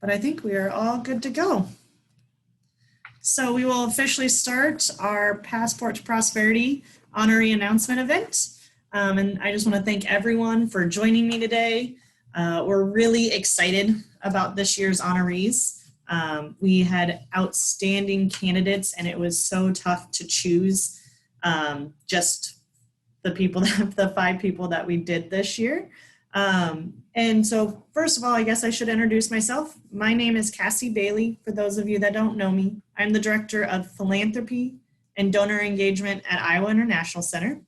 but I think we are all good to go. So we will officially start our Passport to Prosperity honoree announcement event. And I just want to thank everyone for joining me today. We're really excited about this year's honorees. We had outstanding candidates and it was so tough to choose just the 5 people that we did this year. And so first of all, I guess I should introduce myself. My name is Cassie Bailey. For those of you that don't know me, I'm the Director of Philanthropy and Donor Engagement at Iowa International Center.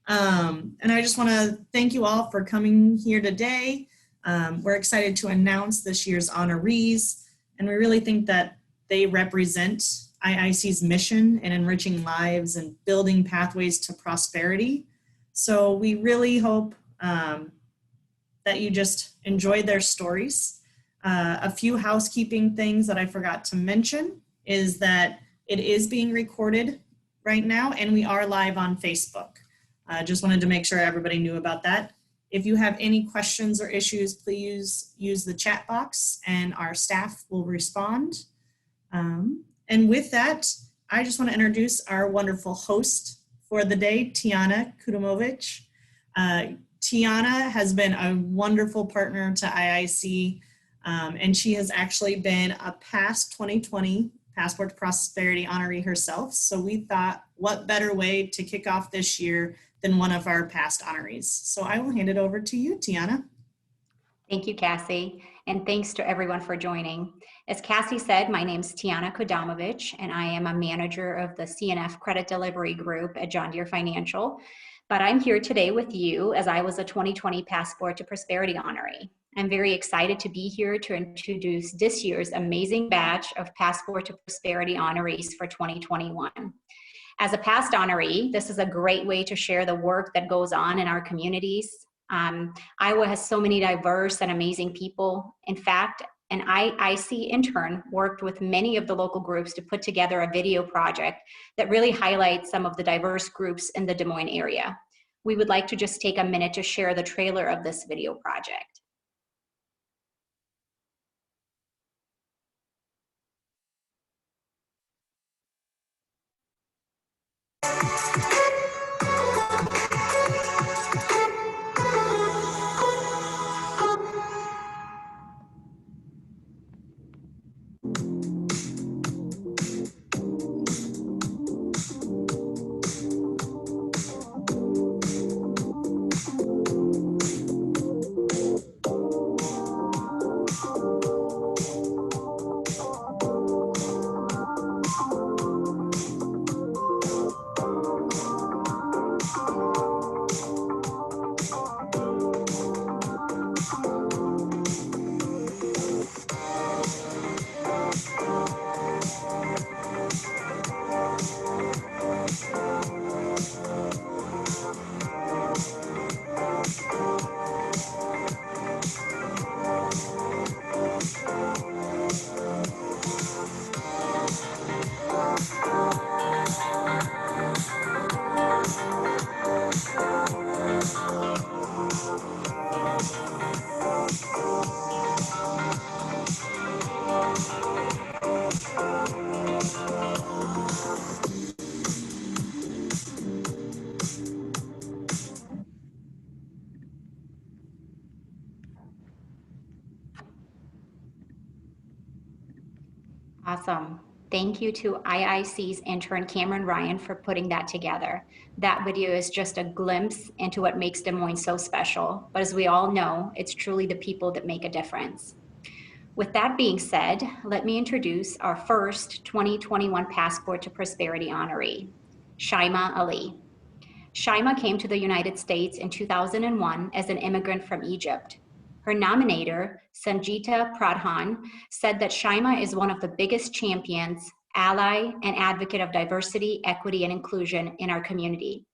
And I just want to thank you all for coming here today. We're excited to announce this year's honorees, and we really think that they represent IIC's mission in enriching lives and building pathways to prosperity. So we really hope that you just enjoyed their stories. A few housekeeping things that I forgot to mention is that it is being recorded right now and we are live on Facebook. Just wanted to make sure everybody knew about that. If you have any questions or issues, please use the chat box and our staff will respond. And with that, I just want to introduce our wonderful host for the day, Tiana Kudomovich. Tiana has been a wonderful partner to IIC, and she has actually been a past 2020 Passport to Prosperity honoree herself. So we thought, what better way to kick off this year than one of our past honorees. So I will hand it over to you, Tiana. Thank you, Cassie, and thanks to everyone for joining. As Cassie said, my name is Tiana Kudomovich, and I am a manager of the CNF Credit Delivery Group at John Deere Financial. But I'm here today with you as I was a 2020 Passport to Prosperity honoree. I'm very excited to be here to introduce this year's amazing batch of Passport to Prosperity honorees for 2021. As a past honoree, this is a great way to share the work that goes on in our communities. Iowa has so many diverse and amazing people. In fact, an IIC intern worked with many of the local groups to put together a video project that really highlights some of the diverse groups in the Des Moines area. We would like to just take a minute to share the trailer of this video project. Awesome. Thank you to IIC's intern Cameron Ryan for putting that together. That video is just a glimpse into what makes Des Moines so special. But as we all know, it's truly the people that make a difference. With that being said, let me introduce our first 2021 Passport to Prosperity honoree, Shaima Ali. Shaima came to the United States in 2001 as an immigrant from Egypt. Her nominator, Sanjita Pradhan, said that Shaima is one of the biggest champions, ally, and advocate of diversity, equity, and inclusion in our community.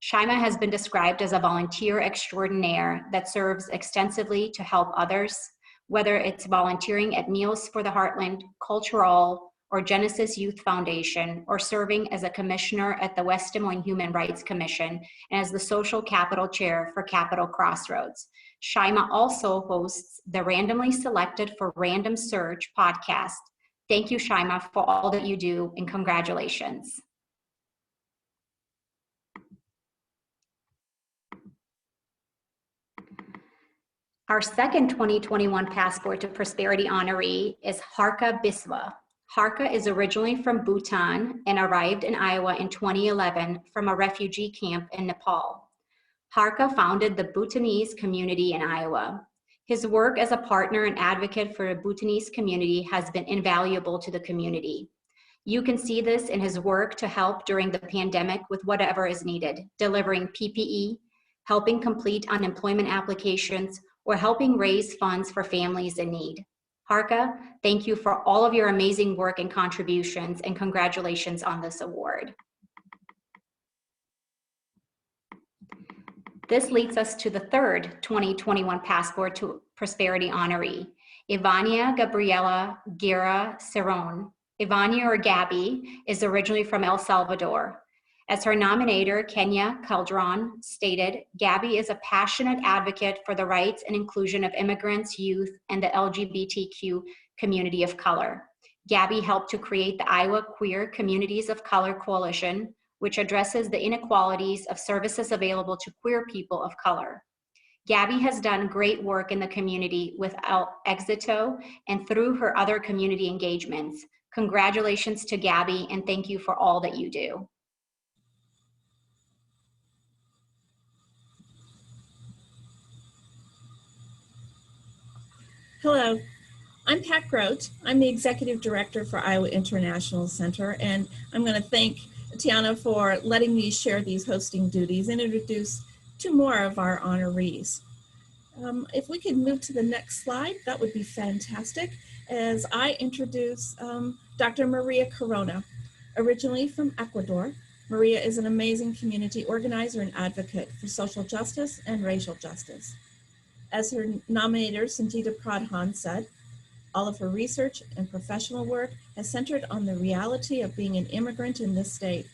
Shaima has been described as a volunteer extraordinaire that serves extensively to help others, whether it's volunteering at Meals for the Heartland, Cultural, or Genesis Youth Foundation, or serving as a commissioner at the West Des Moines Human Rights Commission and as the Social Capital Chair for Capital Crossroads. Shaima also hosts the Randomly Selected for Random Search podcast. Thank you, Shaima, for all that you do, and congratulations. Our second 2021 Passport to Prosperity honoree is Harka Biswa. Harka is originally from Bhutan and arrived in Iowa in 2011 from a refugee camp in Nepal. Harka founded the Bhutanese community in Iowa. His work as a partner and advocate for the Bhutanese community has been invaluable to the community. You can see this in his work to help during the pandemic with whatever is needed, delivering PPE, helping complete unemployment applications, or helping raise funds for families in need. Harka, thank you for all of your amazing work and contributions, and congratulations on this award. This leads us to the third 2021 Passport to Prosperity honoree, Ivania Gabriela Guerra Cerrone. Ivania, or Gabby, is originally from El Salvador. As her nominator, Kenya Calderon, stated, Gabby is a passionate advocate for the rights and inclusion of immigrants, youth, and the LGBTQ community of color. Gabby helped to create the Iowa Queer Communities of Color Coalition, which addresses the inequalities of services available to queer people of color. Gabby has done great work in the community with Exito and through her other community engagements. Congratulations to Gabby, and thank you for all that you do. Hello, I'm Pat Grote. I'm the Executive Director for Iowa International Center, and I'm going to thank Tiana for letting me share these hosting duties and introduce two more of our honorees. If we could move to the next slide, that would be fantastic. As I introduce Dr. Maria Corona, originally from Ecuador. Maria is an amazing community organizer and advocate for social justice and racial justice. As her nominator, Sanjita Pradhan, said, all of her research and professional work has centered on the reality of being an immigrant in this state.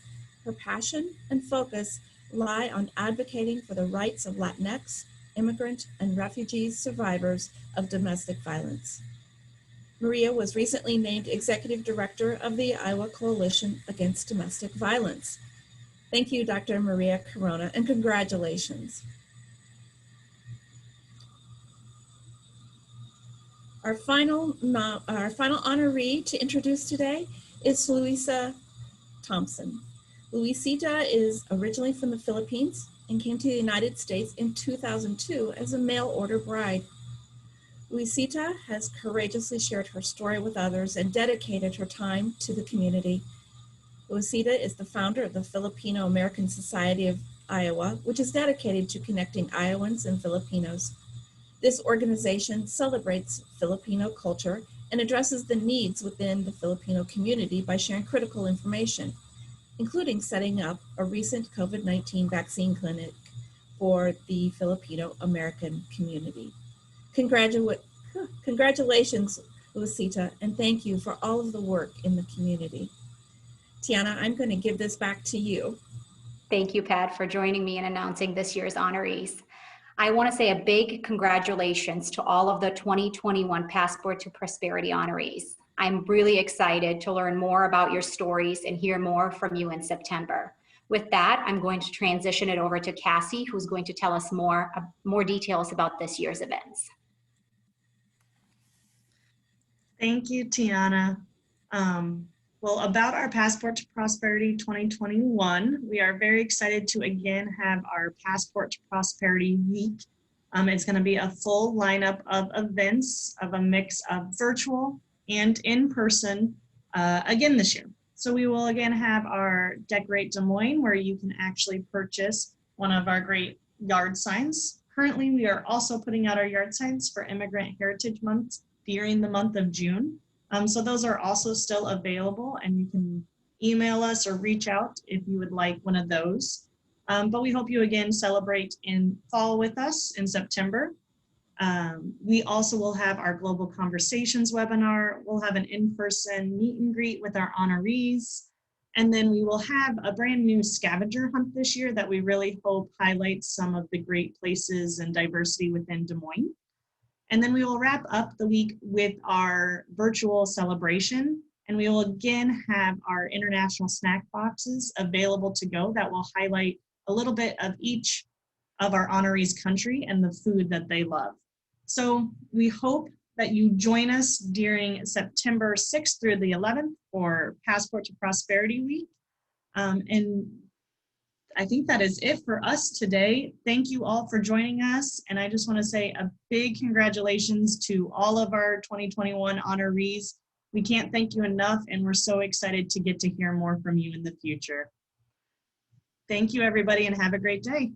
Her passion and focus lie on advocating for the rights of Latinx, immigrant, and refugee survivors of domestic violence. Maria was recently named Executive Director of the Iowa Coalition Against Domestic Violence. Thank you, Dr. Maria Corona, and congratulations. Our final honoree to introduce today is Luisa Thompson. Luisita is originally from the Philippines and came to the United States in 2002 as a mail order bride. Luisita has courageously shared her story with others and dedicated her time to the community. Luisita is the founder of the Filipino American Society of Iowa, which is dedicated to connecting Iowans and Filipinos. This organization celebrates Filipino culture and addresses the needs within the Filipino community by sharing critical information, including setting up a recent COVID-19 vaccine clinic for the Filipino American community. Congratulations, Luisita, and thank you for all of the work in the community. Tiana, I'm going to give this back to you. Thank you, Pat, for joining me in announcing this year's honorees. I want to say a big congratulations to all of the 2021 Passport to Prosperity honorees. I'm really excited to learn more about your stories and hear more from you in September. With that, I'm going to transition it over to Cassie, who's going to tell us more details about this year's events. Thank you, Tiana. Well, about our Passport to Prosperity 2021, we are very excited to again have our Passport to Prosperity Week. It's going to be a full lineup of events of a mix of virtual and in-person again this year. So we will again have our Decorate Des Moines, where you can actually purchase one of our great yard signs. Currently, we are also putting out our yard signs for Immigrant Heritage Month during the month of June. So those are also still available, and you can email us or reach out if you would like one of those. But we hope you again celebrate in fall with us in September. We also will have our Global Conversations webinar. We'll have an in-person meet and greet with our honorees. And then we will have a brand new scavenger hunt this year that we really hope highlights some of the great places and diversity within Des Moines. And then we will wrap up the week with our virtual celebration. And we will again have our international snack boxes available to go that will highlight a little bit of each of our honorees' country and the food that they love. So we hope that you join us during September 6th through the 11th for Passport to Prosperity Week. And I think that is it for us today. Thank you all for joining us. And I just want to say a big congratulations to all of our 2021 honorees. We can't thank you enough, and we're so excited to get to hear more from you in the future. Thank you, everybody, and have a great day.